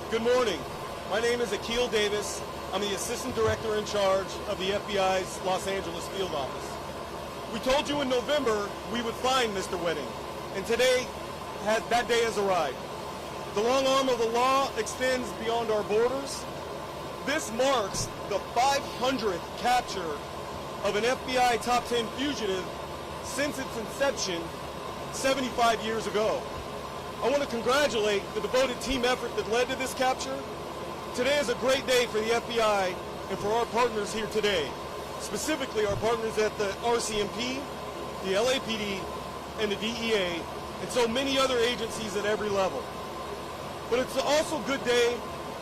Good morning. My name is Akil Davis. I'm the Assistant Director in charge of the FBI's Los Angeles field office. We told you in November we would find Mr. Wedding, and today, that day has arrived. The long arm of the law extends beyond our borders. This marks the 500th capture of an FBI top 10 fugitive since its inception 75 years ago. I want to congratulate the devoted team effort that led to this capture. Today is a great day for the FBI and for our partners here today, specifically our partners at the RCMP, the LAPD, and the DEA, and so many other agencies at every level. But it's also a good day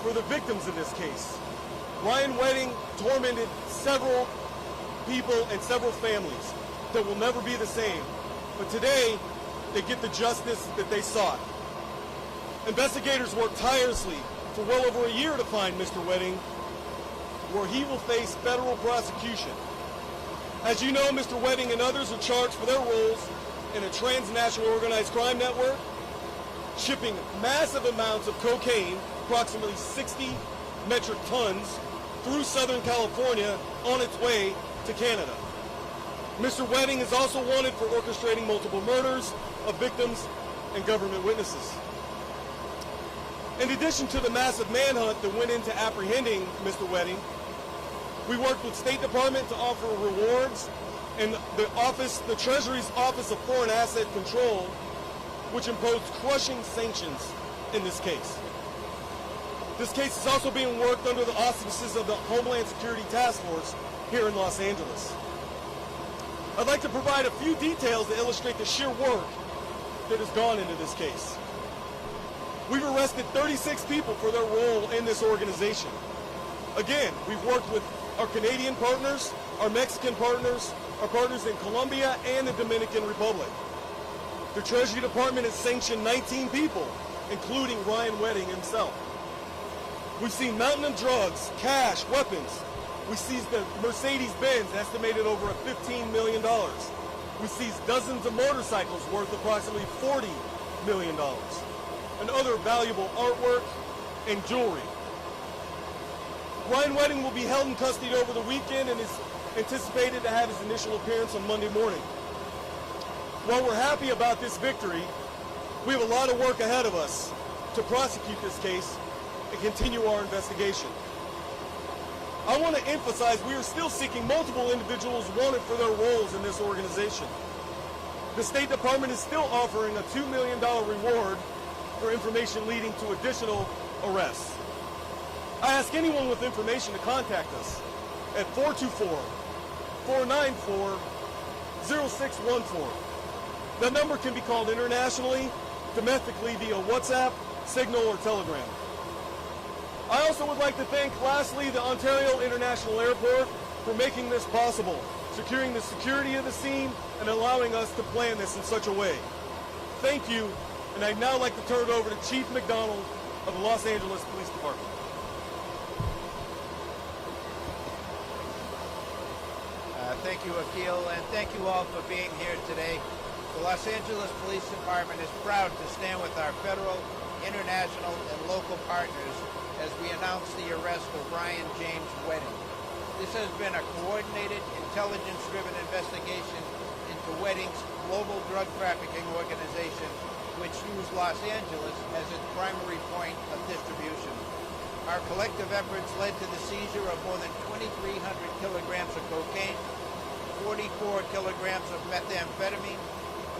for the victims in this case. Ryan Wedding tormented several people and several families that will never be the same. But today, they get the justice that they sought. Investigators worked tirelessly for well over a year to find Mr. Wedding, where he will face federal prosecution. As you know, Mr. Wedding and others are charged for their roles in a transnational organized crime network, shipping massive amounts of cocaine, approximately 60 metric tons, through Southern California on its way to Canada. Mr. Wedding is also wanted for orchestrating multiple murders of victims and government witnesses. In addition to the massive manhunt that went into apprehending Mr. Wedding, we worked with State Department to offer rewards, and the Treasury's Office of Foreign Asset Control, which imposed crushing sanctions in this case. This case is also being worked under the auspices of the Homeland Security Task Force here in Los Angeles. I'd like to provide a few details to illustrate the sheer work that has gone into this case. We've arrested 36 people for their role in this organization. Again, we've worked with our Canadian partners, our Mexican partners, our partners in Colombia and the Dominican Republic. The Treasury Department has sanctioned 19 people, including Ryan Wedding himself. We've seen mountain of drugs, cash, weapons. We seized the Mercedes-Benz, estimated over $15 million. We seized dozens of motorcycles worth approximately $40 million, and other valuable artwork and jewelry. Ryan Wedding will be held in custody over the weekend and is anticipated to have his initial appearance on Monday morning. While we're happy about this victory, we have a lot of work ahead of us to prosecute this case and continue our investigation. I want to emphasize we are still seeking multiple individuals wanted for their roles in this organization. The State Department is still offering a $2 million reward for information leading to additional arrests. I ask anyone with information to contact us at 424-494-0614. That number can be called internationally, domestically via WhatsApp, Signal, or Telegram. I also would like to thank, lastly, the Ontario International Airport for making this possible, securing the security of the scene and allowing us to plan this in such a way. Thank you, and I'd now like to turn it over to Chief McDonald of the Los Angeles Police Department. Thank you, Akil, and thank you all for being here today. The Los Angeles Police Department is proud to stand with our federal, international, and local partners as we announce the arrest of Ryan James Wedding. This has been a coordinated, intelligence-driven investigation into Wedding's global drug trafficking organization, which used Los Angeles as its primary point of distribution. Our collective efforts led to the seizure of more than 2,300 kilograms of cocaine, 44 kilograms of methamphetamine,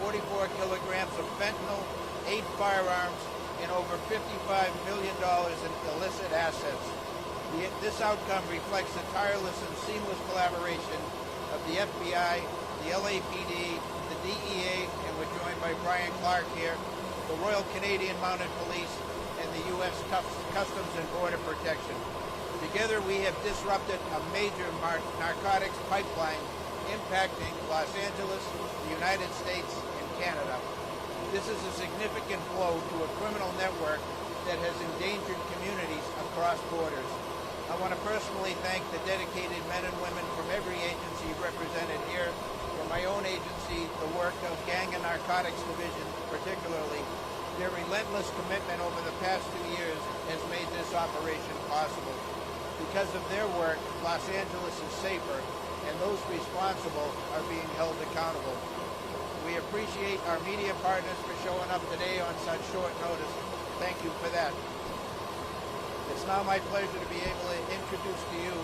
44 kilograms of fentanyl, 8 firearms, and over $55 million in illicit assets. This outcome reflects the tireless and seamless collaboration of the FBI, the LAPD, the DEA, and we're joined by Brian Clark here, the Royal Canadian Mounted Police, and the U.S. Customs and Border Protection. Together, we have disrupted a major narcotics pipeline impacting Los Angeles, the United States, and Canada. This is a significant blow to a criminal network that has endangered communities across borders. I want to personally thank the dedicated men and women from every agency represented here. From my own agency, the work of Gang and Narcotics Division particularly, Their relentless commitment over the past 2 years has made this operation possible. Because of their work, Los Angeles is safer, and those responsible are being held accountable. We appreciate our media partners for showing up today on such short notice. Thank you for that. It's now my pleasure to be able to introduce to you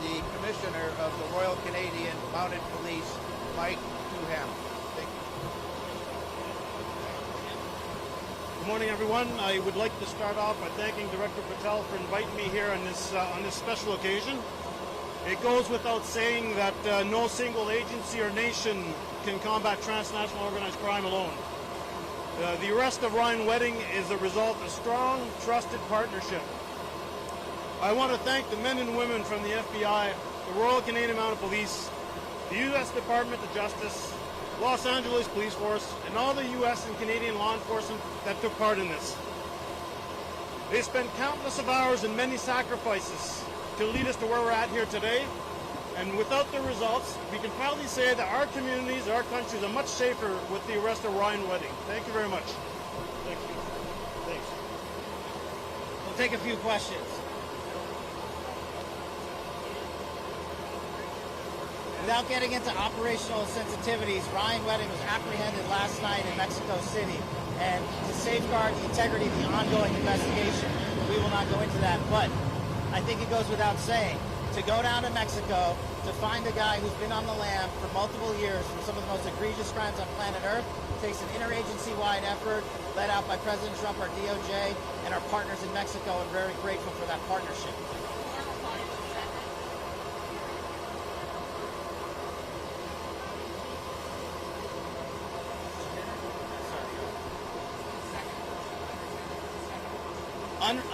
the Commissioner of the Royal Canadian Mounted Police, Mike Duham. Thank you. Good morning, everyone. I would like to start off by thanking Director Patel for inviting me here on this special occasion. It goes without saying that no single agency or nation can combat transnational organized crime alone. The arrest of Ryan Wedding is a result of strong, trusted partnership. I want to thank the men and women from the FBI, the Royal Canadian Mounted Police, the U.S. Department of Justice, Los Angeles Police Force, and all the U.S. and Canadian law enforcement that took part in this. They spent countless of hours and many sacrifices to lead us to where we're at here today. And without the results, we can proudly say that our communities, our countries are much safer with the arrest of Ryan Wedding. Thank you very much. Thank you. Thanks. We'll take a few questions. Without getting into operational sensitivities, Ryan Wedding was apprehended last night in Mexico City. And to safeguard the integrity of the ongoing investigation, we will not go into that. But I think it goes without saying, to go down to Mexico to find a guy who's been on the lam for multiple years for some of the most egregious crimes on planet Earth takes an interagency-wide effort led out by President Trump, our DOJ, and our partners in Mexico, and very grateful for that partnership.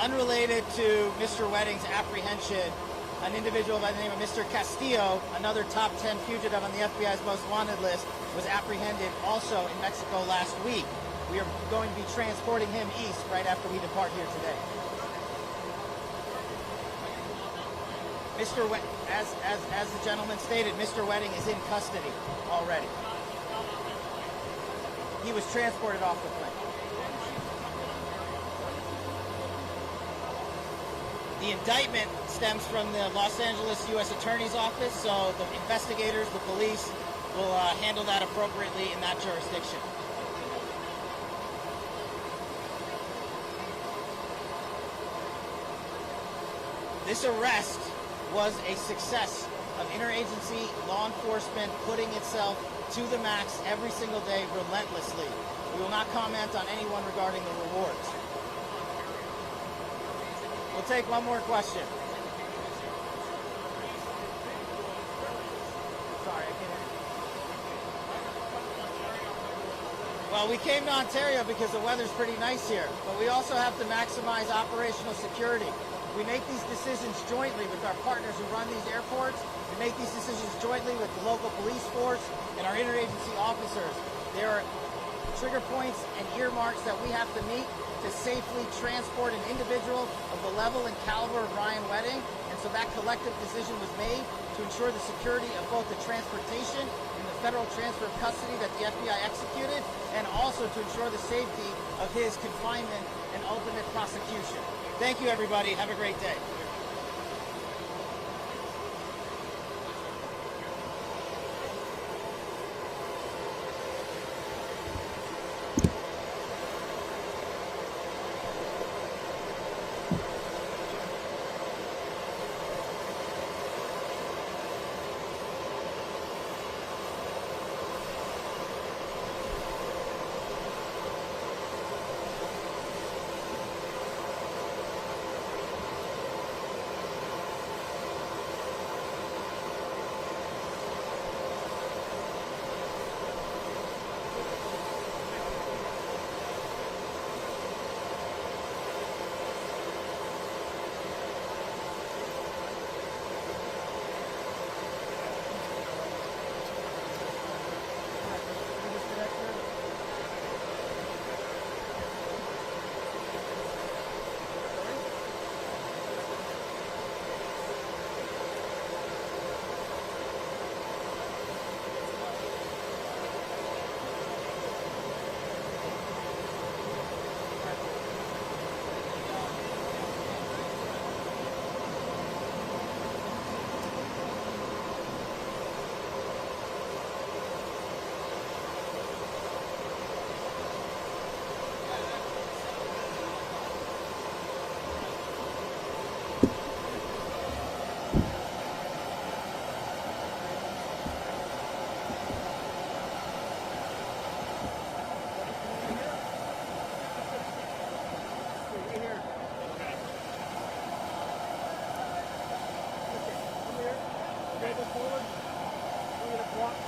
Unrelated to Mr. Wedding's apprehension, an individual by the name of Mr. Castillo, another top 10 fugitive on the FBI's most wanted list, was apprehended also in Mexico last week. We are going to be transporting him east right after we depart here today. As the gentleman stated, Mr. Wedding is in custody already. He was transported off the plane. The indictment stems from the Los Angeles U.S. Attorney's Office, so the investigators, the police, will handle that appropriately in that jurisdiction. This arrest was a success of interagency law enforcement putting itself to the max every single day relentlessly. We will not comment on anyone regarding the rewards. We'll take one more question. Sorry, I can't. Well, we came to Ontario because the weather's pretty nice here, but we also have to maximize operational security. We make these decisions jointly with our partners who run these airports. We make these decisions jointly with the local police force and our interagency officers. There are trigger points and earmarks that we have to meet to safely transport an individual of the level and caliber of Ryan Wedding. And so that collective decision was made to ensure the security of both the transportation and the federal transfer of custody that the FBI executed, and also to ensure the safety of his confinement and ultimate prosecution. Thank you, everybody. Have a great day.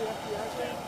the FBI thing?